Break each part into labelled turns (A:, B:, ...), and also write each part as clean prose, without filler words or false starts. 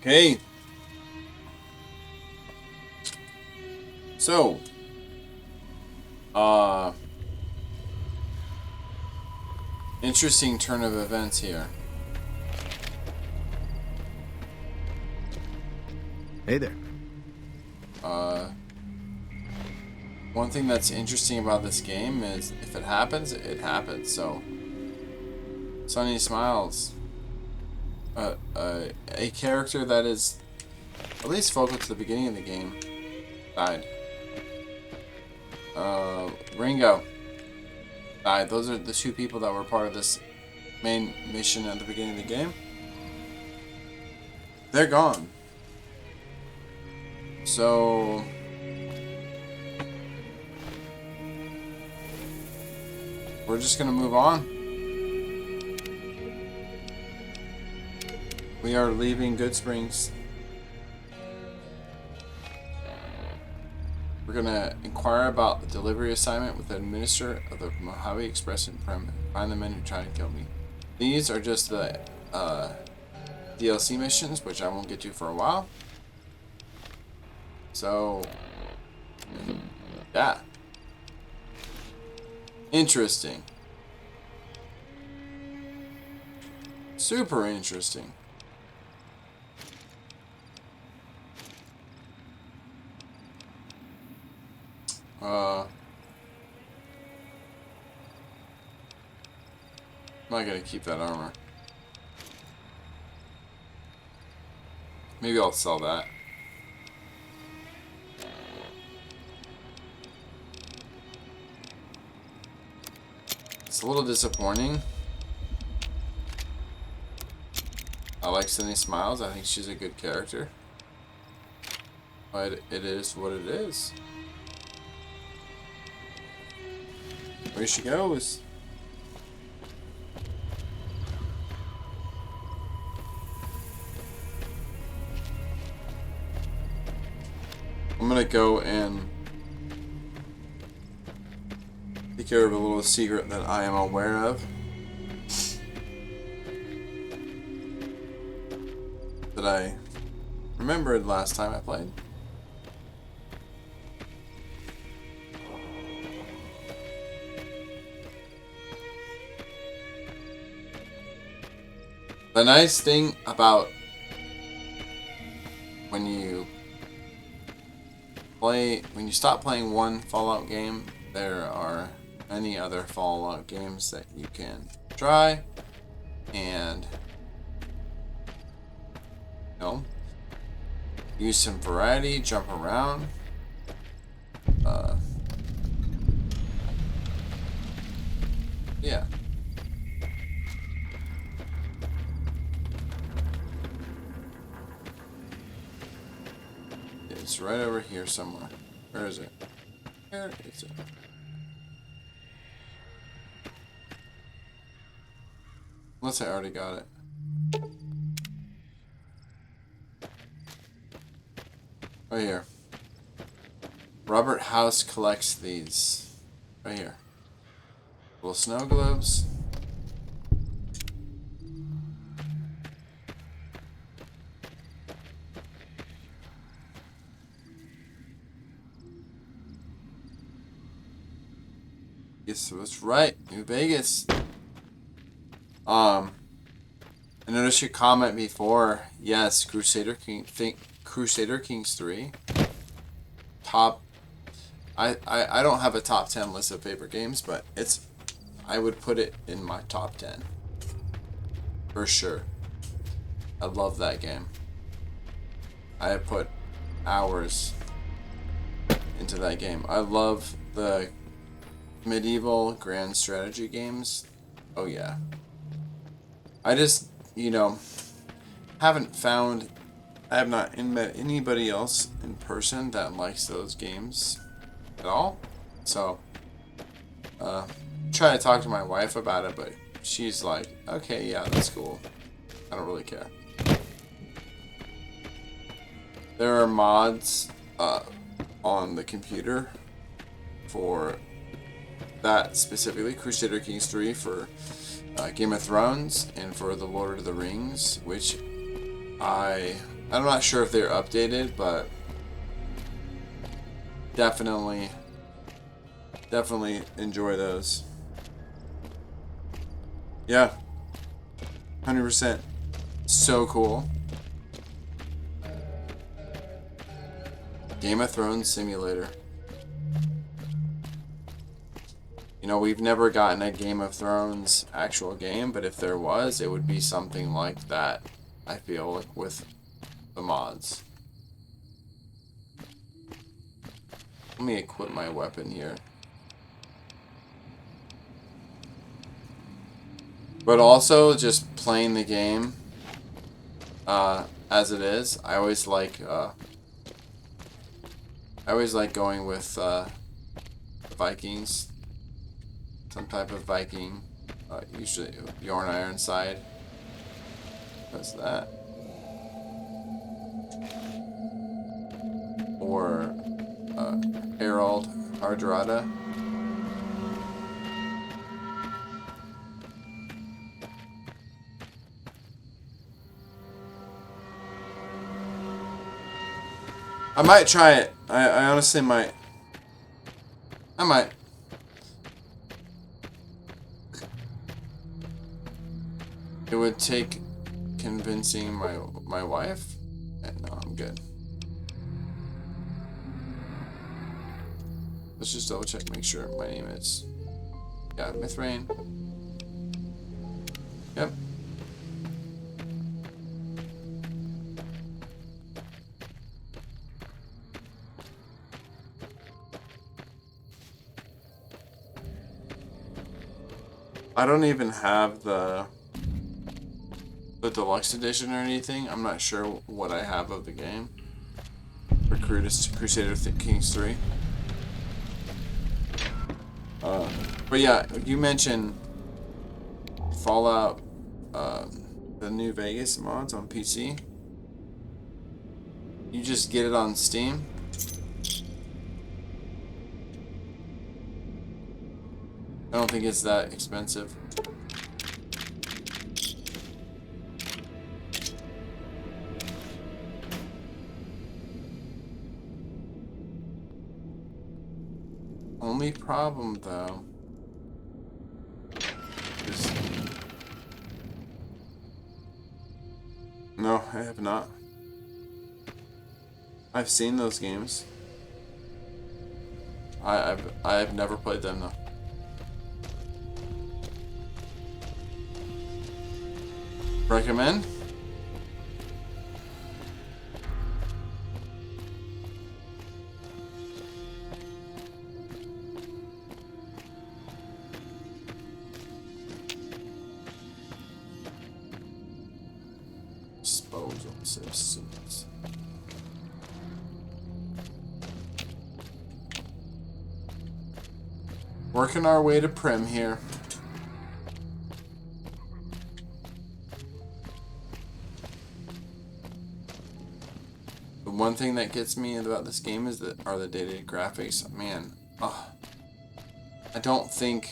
A: Okay. So, uh, interesting turn of events here.
B: Hey there.
A: One thing that's interesting about this game is if it happens, it happens. So, Sunny Smiles, a character that is at least focal to the beginning of the game, died. Ringo died. Those are the two people that were part of this main mission at the beginning of the game. They're gone. So, we're just gonna move on. We are leaving Good Springs. We're gonna inquire about the delivery assignment with the administrator of the Mojave Express in Primm. Find the men who tried to kill me. These are just the DLC missions, which I won't get to for a while. So, yeah. Interesting. Super interesting. I'm not gonna keep that armor. Maybe I'll sell that. It's a little disappointing. I like Sunny Smiles. I think she's a good character. But it is what it is. Where she goes. I'm gonna go and take care of a little secret that I am aware of. That I remembered last time I played. The nice thing about when you stop playing one Fallout game, there are many other Fallout games that you can try and use some variety, jump around. Yeah. It's right over here somewhere. Where is it? Where is it? Unless I already got it. Right here. Robert House collects these. Right here. Little snow globes. Yes, that's right. New Vegas. I noticed your comment before. Yes, Crusader Kings 3. Top. I don't have a top 10 list of favorite games, but I would put it in my top 10. For sure. I love that game. I have put hours into that game. I love the medieval grand strategy games. Oh yeah. I just, haven't found, I have not met anybody else in person that likes those games at all. So, try to talk to my wife about it, but she's like, okay, yeah, that's cool. I don't really care. There are mods on the computer for that specifically, Crusader Kings 3 for Game of Thrones and for The Lord of the Rings, which I I'm not sure if they're updated, but definitely enjoy those. Yeah, 100%. So cool. Game of Thrones simulator. You know, we've never gotten a Game of Thrones actual game, but if there was, it would be something like that, I feel, like with the mods. Let me equip my weapon here. But also, just playing the game as it is, I always like going with the Vikings. Some type of Viking, usually Bjorn Ironside does that, or Harold Hardrada. I might try it. I honestly might. I might. It would take convincing my wife. No, I'm good. Let's just double check, make sure my name is. Yeah, Mithrain. Yep. I don't even have the deluxe edition or anything. I'm not sure what I have of the game. For Crusader Kings 3. But yeah, you mentioned Fallout, the New Vegas mods on PC. You just get it on Steam. I don't think it's that expensive. Only problem though is no, I have not. I've seen those games. I've never played them though. Recommend? Disposal systems. Working our way to Primm here. The one thing that gets me about this game is are the dated graphics. Man, I don't think,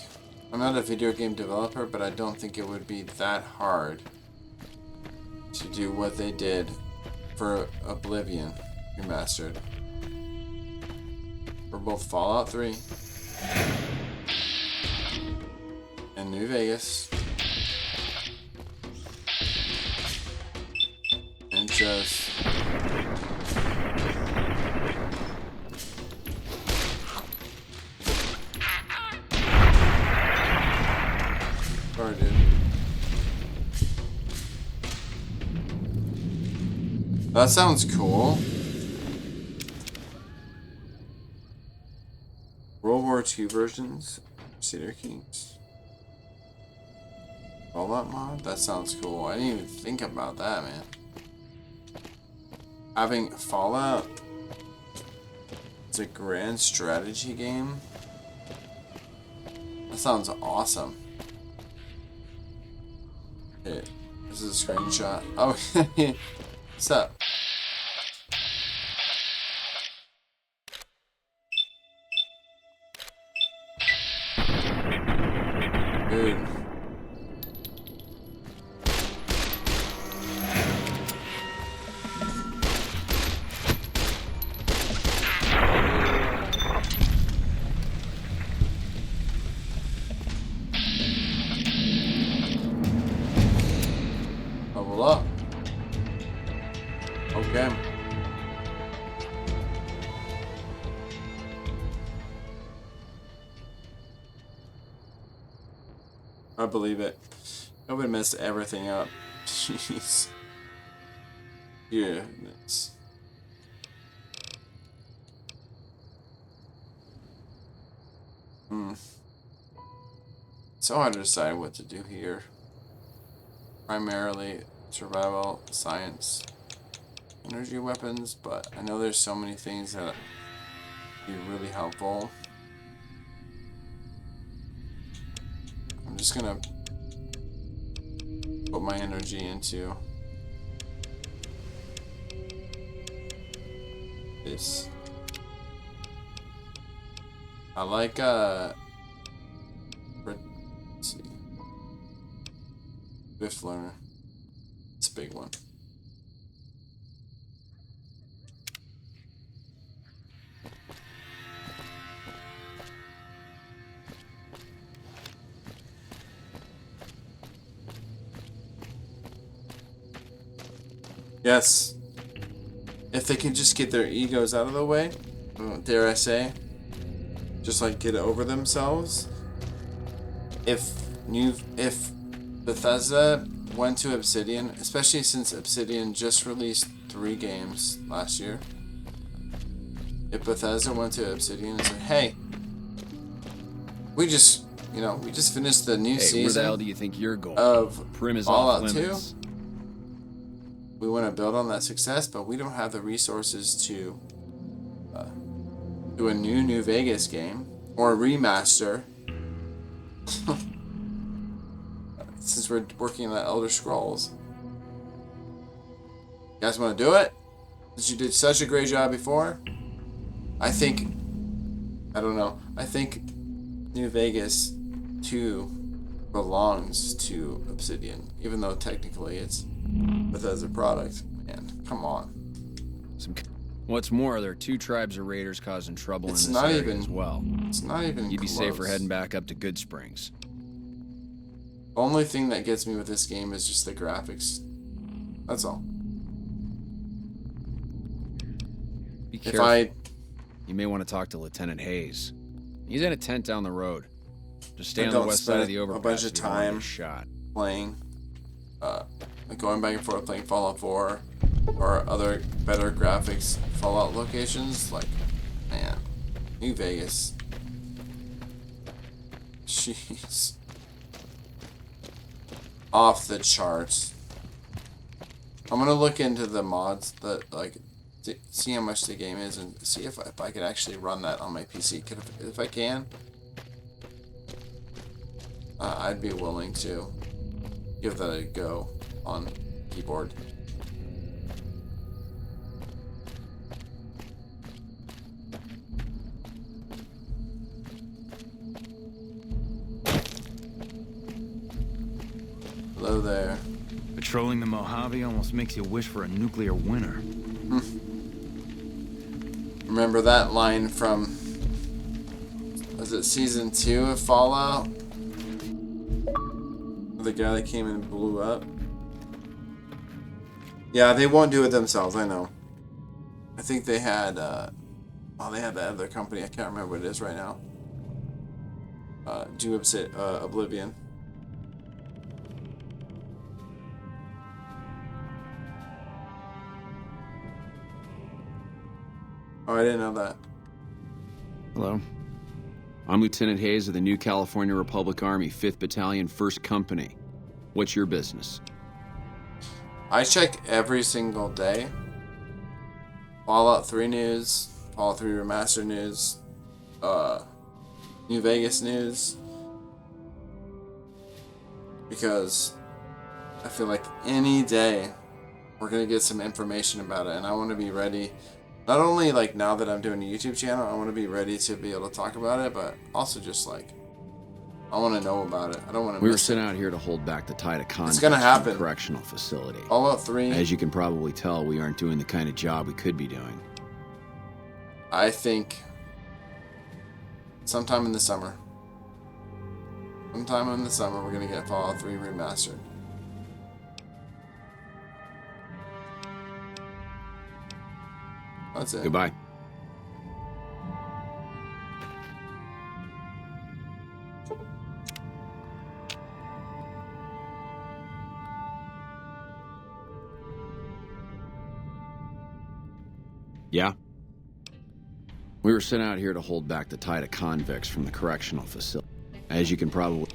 A: I'm not a video game developer, but I don't think it would be that hard to do what they did for Oblivion Remastered. For both Fallout 3 and New Vegas. And just sorry, dude. That sounds cool. World War II versions, Crusader Kings. Fallout mod? That sounds cool. I didn't even think about that, man. Having Fallout as a grand strategy game? That sounds awesome. Okay, this is a screenshot. Oh, what's up? Dude. Level up. Okay. I believe it. Nobody messed everything up. Jeez. Goodness. So hard to decide what to do here. Primarily survival, science, energy weapons, but I know there's so many things that would be really helpful. I'm just gonna put my energy into this. I like let's see. Swift learner. It's a big one. Yes. If they can just get their egos out of the way, dare I say, just like get over themselves. If Bethesda went to Obsidian, especially since Obsidian just released 3 games last year. If Bethesda went to Obsidian and said, "Hey, we just finished the new season.
B: Where the hell do you think you're going?
A: Of
B: Primm is
A: Fallout
B: off limits.
A: 2. We want to build on that success, but we don't have the resources to do a New Vegas game or a remaster." Since we're working on Elder Scrolls. You guys want to do it? Since you did such a great job before? I think New Vegas 2 belongs to Obsidian, even though technically it's Bethesda product. Man, come on.
B: What's more, there are 2 tribes of raiders causing trouble
A: It's
B: in this
A: not
B: area
A: even-
B: as well.
A: It's not even
B: You'd be
A: close.
B: safer heading back up to Good Springs.
A: The only thing that gets me with this game is just the graphics. That's all.
B: Be careful.
A: If
B: You may want to talk to Lieutenant Hayes. He's in a tent down the road. Just stay
A: I
B: on the
A: don't
B: west side of the
A: spend
B: overpass.
A: a bunch of
B: if you don't wanna
A: time
B: get shot.
A: playing, like going back and forth playing Fallout 4 or other better graphics Fallout locations, like, man, New Vegas. Jeez. Off the charts. I'm gonna look into the mods that, like, see how much the game is and see if I can actually run that on my PC. If I can, I'd be willing to give that a go on keyboard. Hello there.
C: Patrolling the Mojave almost makes you wish for a nuclear winter.
A: Remember that line from, was it season 2 of Fallout? The guy that came in and blew up. Yeah, they won't do it themselves, I know. I think they had, they had that other company, I can't remember what it is right now. Do Oblivion. Oh, I didn't know that.
B: Hello. I'm Lieutenant Hayes of the New California Republic Army, 5th Battalion, 1st Company. What's your business?
A: I check every single day. Fallout 3 news, Fallout 3 Remastered news, New Vegas news. Because I feel like any day we're going to get some information about it, and I want to be ready. Not only like now that I'm doing a YouTube channel, I want to be ready to be able to talk about it, but also just like I want to know about it. I don't want to.
B: We were sent out here to hold back the tide of convicts
A: gonna happen.
B: from the correctional facility.
A: Fallout 3.
B: As you can probably tell, we aren't doing the kind of job we could be doing.
A: I think sometime in the summer. Sometime in the summer, we're gonna get Fallout 3 Remastered. That's it.
B: Goodbye. Yeah? We were sent out here to hold back the tide of convicts from the correctional facility. As you can probably...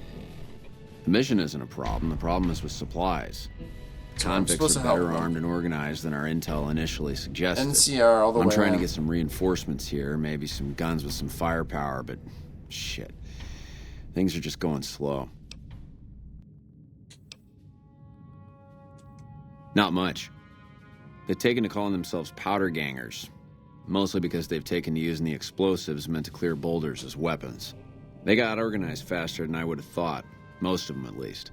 B: The mission isn't a problem. The problem is with supplies. Convicts are better armed and organized than our intel initially suggested.
A: NCR all the way.
B: I'm trying to get some reinforcements here, maybe some guns with some firepower, but shit. Things are just going slow. Not much. They've taken to calling themselves powder gangers, mostly because they've taken to using the explosives meant to clear boulders as weapons. They got organized faster than I would have thought, most of them at least.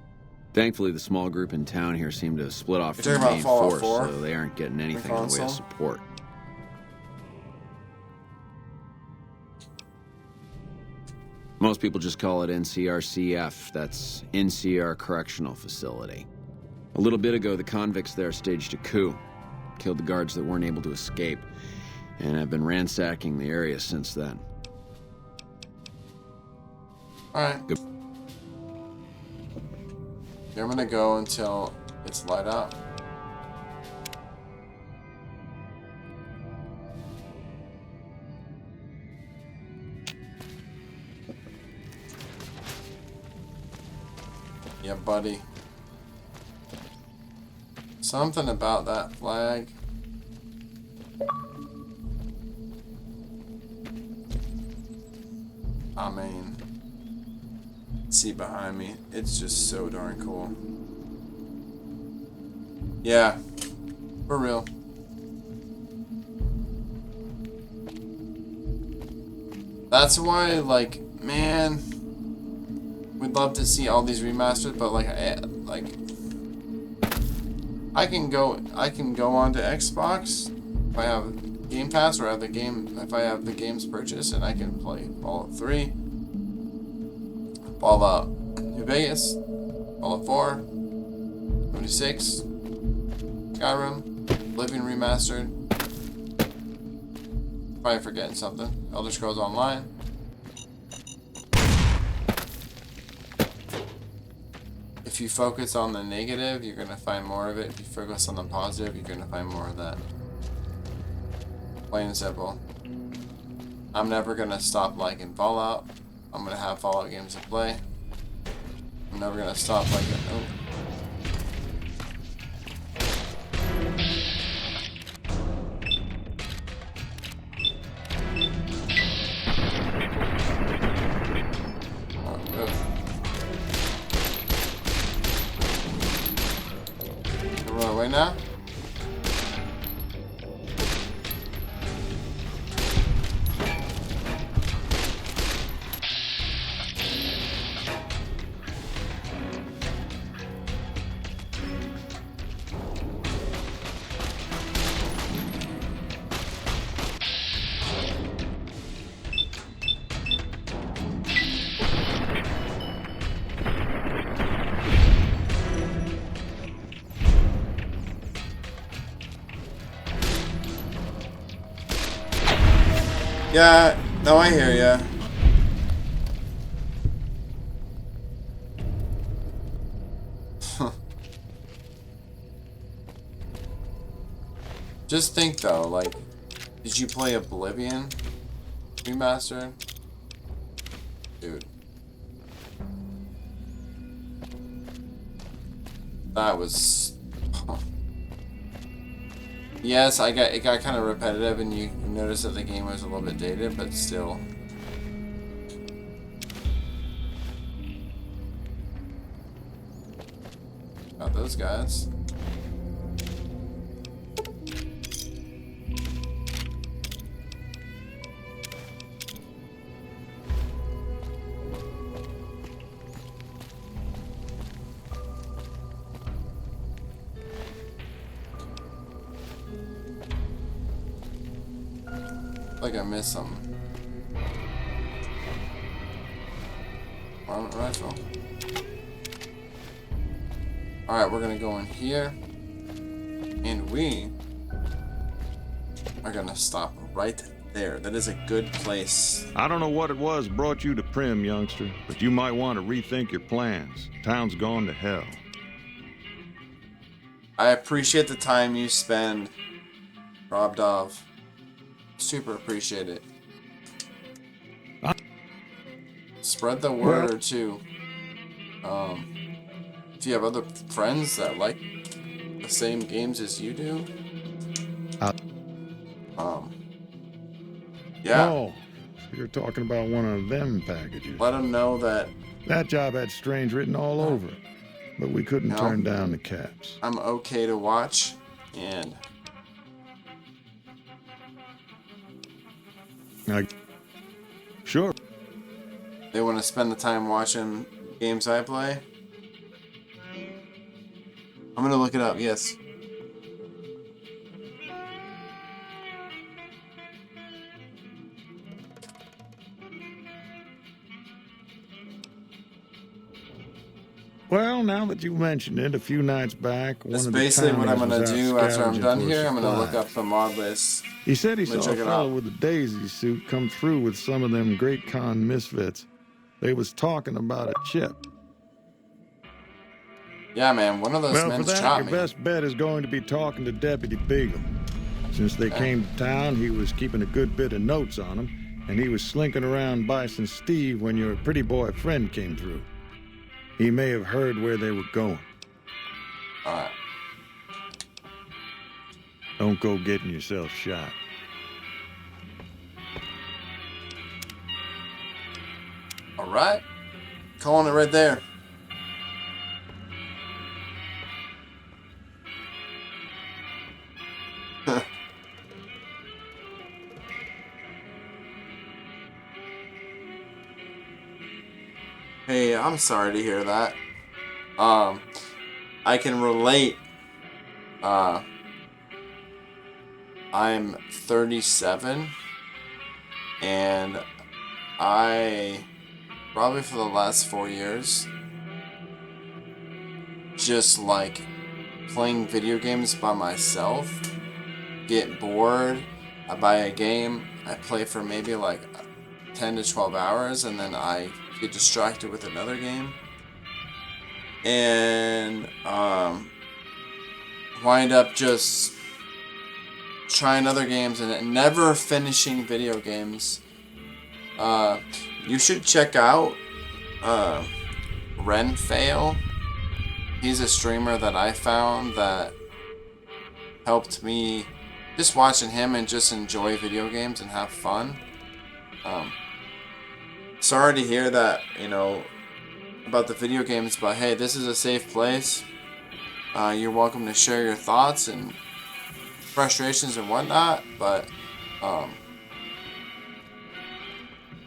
B: Thankfully, the small group in town here seem to have split off from the main force, so they aren't getting anything in the way of support. Most people just call it NCRCF, that's NCR Correctional Facility. A little bit ago, the convicts there staged a coup, killed the guards that weren't able to escape, and have been ransacking the area since then.
A: Alright.
B: Good.
A: Here I'm gonna go until it's light out. Yeah, buddy. Something about that flag. I mean, see behind me. It's just so darn cool. Yeah, for real. That's why, like, man, we'd love to see all these remastered, but I can go onto Xbox if I have Game Pass, or if I have the games purchased, and I can play Fallout 3, Fallout New Vegas, Fallout 4, 26, Skyrim, Living Remastered. Probably forgetting something. Elder Scrolls Online. If you focus on the negative, you're going to find more of it. If you focus on the positive, you're going to find more of that. Plain and simple. I'm never going to stop liking Fallout. I'm going to have Fallout games to play. I'm never going to stop liking... Oh. Run away now? Yeah, no, I hear ya. Just think though, like, did you play Oblivion Remastered? Dude. That was... Yes, it got kind of repetitive, and you notice that the game was a little bit dated, but still. Got those guys. Like I missed something. Armament rifle. Alright, we're gonna go in here. And we are gonna stop right there. That is a good place.
D: I don't know what it was brought you to Primm, youngster, but you might want to rethink your plans. Town's gone to hell.
A: I appreciate the time you spend, Rob Dov. Super appreciate it. Spread the word too. If you have other friends that like the same games as you do, yeah,
D: Oh, so you're talking about one of them packages.
A: let them know that,
D: That job had strange written all over it, but we couldn't
A: No.
D: turn down the caps.
A: I'm okay to watch, and
D: Sure.
A: they want to spend the time watching games I play. I'm gonna look it up. Yes.
D: Well, now that you mentioned it, a few nights back,
A: That's
D: one of the
A: basically what I'm
D: townies
A: gonna
D: was out
A: do after I'm
D: scavenging
A: done
D: for
A: here. I'm gonna look
D: supplies.
A: up the mod list.
D: He said he
A: I'm gonna
D: saw a
A: check it
D: fellow
A: out.
D: with a daisy suit come through with some of them Great Con misfits. They was talking about a chip.
A: Yeah, man. One of those
D: Well, for
A: men
D: that,
A: shot
D: your
A: me.
D: best bet is going to be talking to Deputy Beagle. Since they came to town, he was keeping a good bit of notes on him, and he was slinking around Bison Steve when your pretty boy friend came through. He may have heard where they were going.
A: Alright.
D: Don't go getting yourself shot.
A: Alright. Calling it right there. Hey, I'm sorry to hear that. I can relate. I'm 37, and I probably for the last 4 years just like playing video games by myself. Get bored, I buy a game, I play for maybe like 10 to 12 hours, and then I get distracted with another game. And wind up just trying other games and never finishing video games. You should check out Ren Fail. He's a streamer that I found that helped me just watching him and just enjoy video games and have fun. Sorry to hear that, about the video games, but hey, this is a safe place. You're welcome to share your thoughts and frustrations and whatnot, but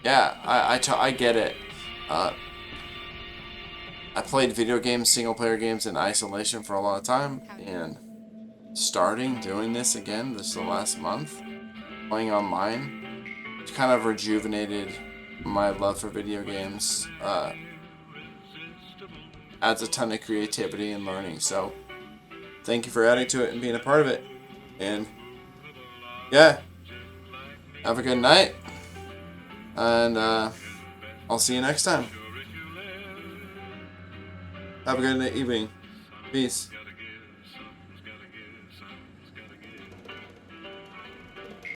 A: yeah, I get it. I played video games, single player games in isolation for a long time, and starting doing this again this the last month, playing online, it's kind of rejuvenated my love for video games. Adds a ton of creativity and learning, so thank you for adding to it and being a part of it. And yeah, have a good night, and I'll see you next time. Have a good evening. Peace.